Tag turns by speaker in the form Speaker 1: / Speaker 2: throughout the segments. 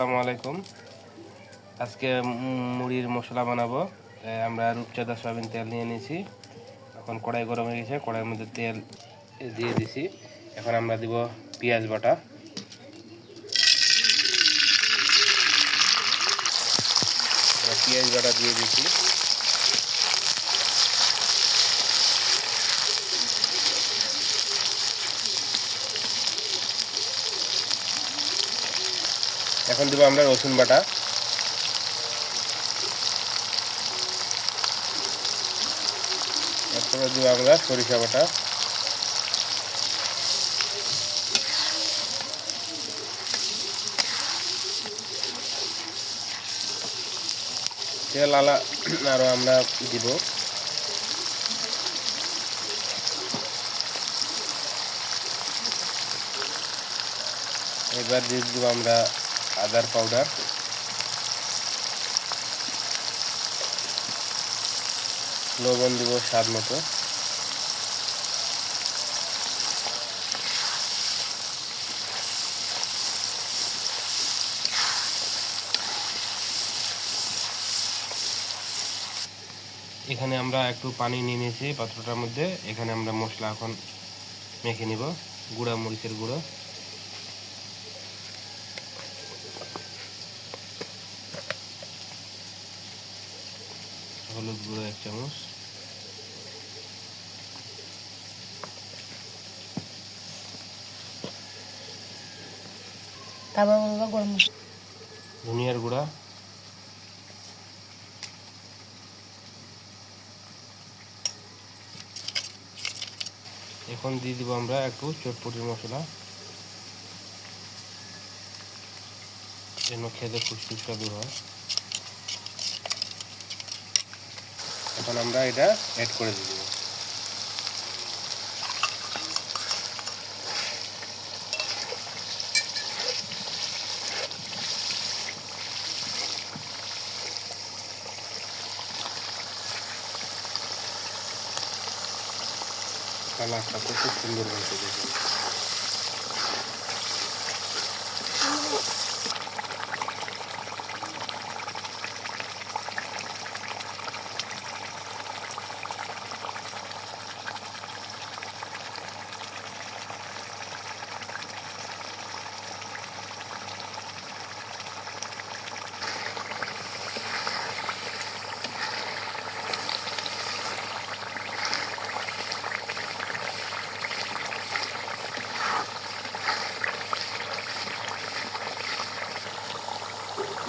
Speaker 1: আসসালামু আলাইকুম। আজকে মুড়ির মশলা বানাবো। আমরা রূপচাঁদা সয়াবিন তেল নিয়ে নিয়েছি। এখন কড়াই গরম হয়ে গেছে, কড়াইয়ের মধ্যে তেল দিয়ে দিছি। এখন আমরা দিব পেঁয়াজ বাটা। পেঁয়াজ বাটা দিয়ে দিছি। এখন দিব আমরা রসুন বাটা। এরপরে দিব আমরা সরিষা বাটা। তেল আরও আমরা দিব। এবার দিয়ে দিব আমরা আদার পাউডার, লবণ দিব স্বাদ মতো। এখানে আমরা একটু পানি নিয়ে নিয়েছি পাত্রটার মধ্যে। এখানে আমরা মশলা এখন মেখে নিব। গুঁড়া মরিচের গুঁড়ো, হলুদ গুঁড়ো 1 চামচ, ধনিয়ার গুঁড়া, এখন দিয়ে দিব আমরা একটু চটপটির মশলা, যেন খেতে খুব সুস্বাদু হয়। এখন আমরা এটা অ্যাড করে দিয়ে দেব। কালারটা খুব সুন্দর হয়েছে দেখুন।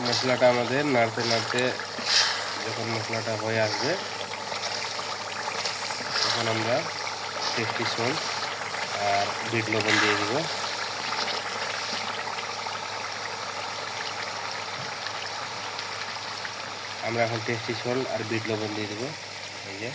Speaker 1: মশলাটা আমাদের নাড়তে নাড়তে যখন মশলাটা হয়ে আসবে, তখন আমরা টেস্টি সল্ট আর বিট লবণ দিয়ে দিব। আমরা এখন টেস্টি সল্ট আর বিট লবণ দিয়ে দেবো। এই যে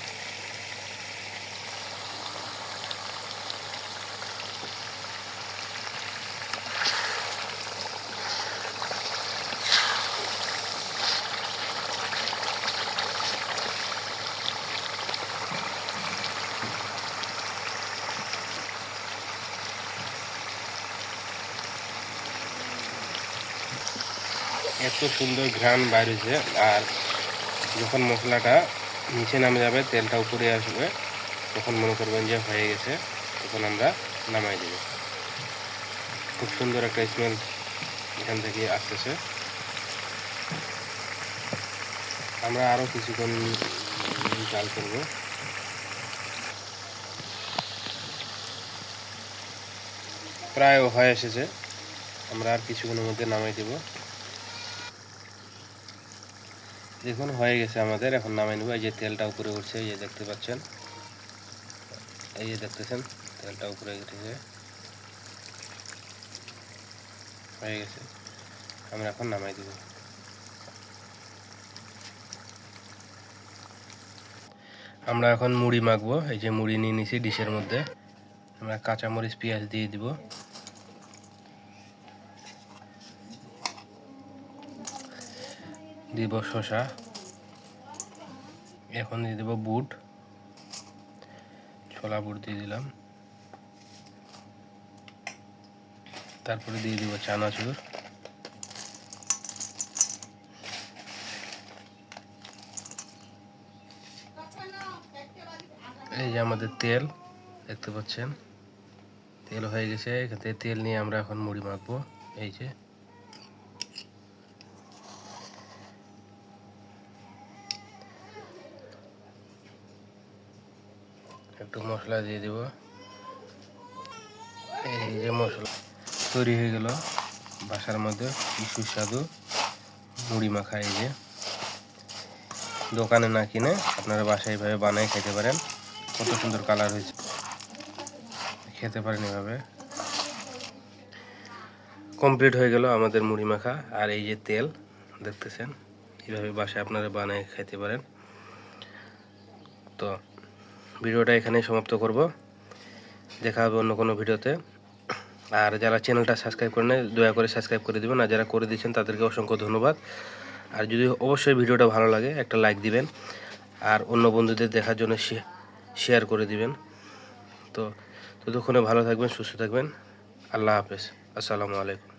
Speaker 1: এত সুন্দর ঘ্রাণ বাইর হয়েছে। আর যখন মশলাটা নিচে নামে যাবে, তেলটা উপরে আসবে, তখন মনে করবেন যে হয়ে গেছে, তখন আমরা নামাই দেব। খুব সুন্দর একটা স্মেল এখান থেকে আসতেছে। আমরা আরও কিছুক্ষণ জাল করব। প্রায় হয়ে এসেছে, আমরা আর কিছুক্ষণের মধ্যে নামাই দেব। দেখুন হয়ে গেছে আমাদের, এখন নামাই নেব। এই যে তেলটা উপরে উঠছে, এই যে দেখতে পাচ্ছেন, এই যে দেখতেছেন তেলটা উপরে উঠেছে, হয়ে গেছে। আমরা এখন নামাই দেব। আমরা এখন মুড়ি মাখবো। এই যে মুড়ি নিয়ে নিছি ডিশের মধ্যে। আমরা কাঁচামরিচ পেঁয়াজ দিয়ে দিব। দিব শসা, এখন দিয়ে দেব বুট, ছোলা বুট দিয়ে দিলাম। তারপরে দিয়ে দিব চানাচুর, এই যে আমাদের তেল দেখতে পাচ্ছেন, তেল হয়ে গেছে। এখান থেকে তেল নিয়ে আমরা এখন মুড়ি মাখবো। এই যে একটু মশলা দিয়ে দেব। এই যে মশলা তৈরি হয়ে গেল বাসার মধ্যে কি সুস্বাদু মুড়ি মাখা। এই যে দোকানে না কিনে আপনারা বাসায় এইভাবে বানাই খেতে পারেন। কত সুন্দর কালার হয়েছে, খেতে পারেন এভাবে। কমপ্লিট হয়ে গেল আমাদের মুড়ি মাখা। আর এই যে তেল দেখতেছেন, এইভাবে বাসায় আপনারা বানায় খেতে পারেন। তো ভিডিওটা এখানেই সমাপ্ত করব, দেখা হবে অন্য কোনো ভিডিওতে। আর যারা চ্যানেলটা সাবস্ক্রাইব করে নেয় দয়া করে সাবস্ক্রাইব করে দেবেন, আর যারা করে দিয়েছেন তাদেরকে অসংখ্য ধন্যবাদ। আর যদি অবশ্যই ভিডিওটা ভালো লাগে একটা লাইক দিবেন, আর অন্য বন্ধুদের দেখার জন্য শেয়ার করে দিবেন। তো ততক্ষণে ভালো থাকবেন, সুস্থ থাকবেন। আল্লাহ হাফেজ, আসসালামু আলাইকুম।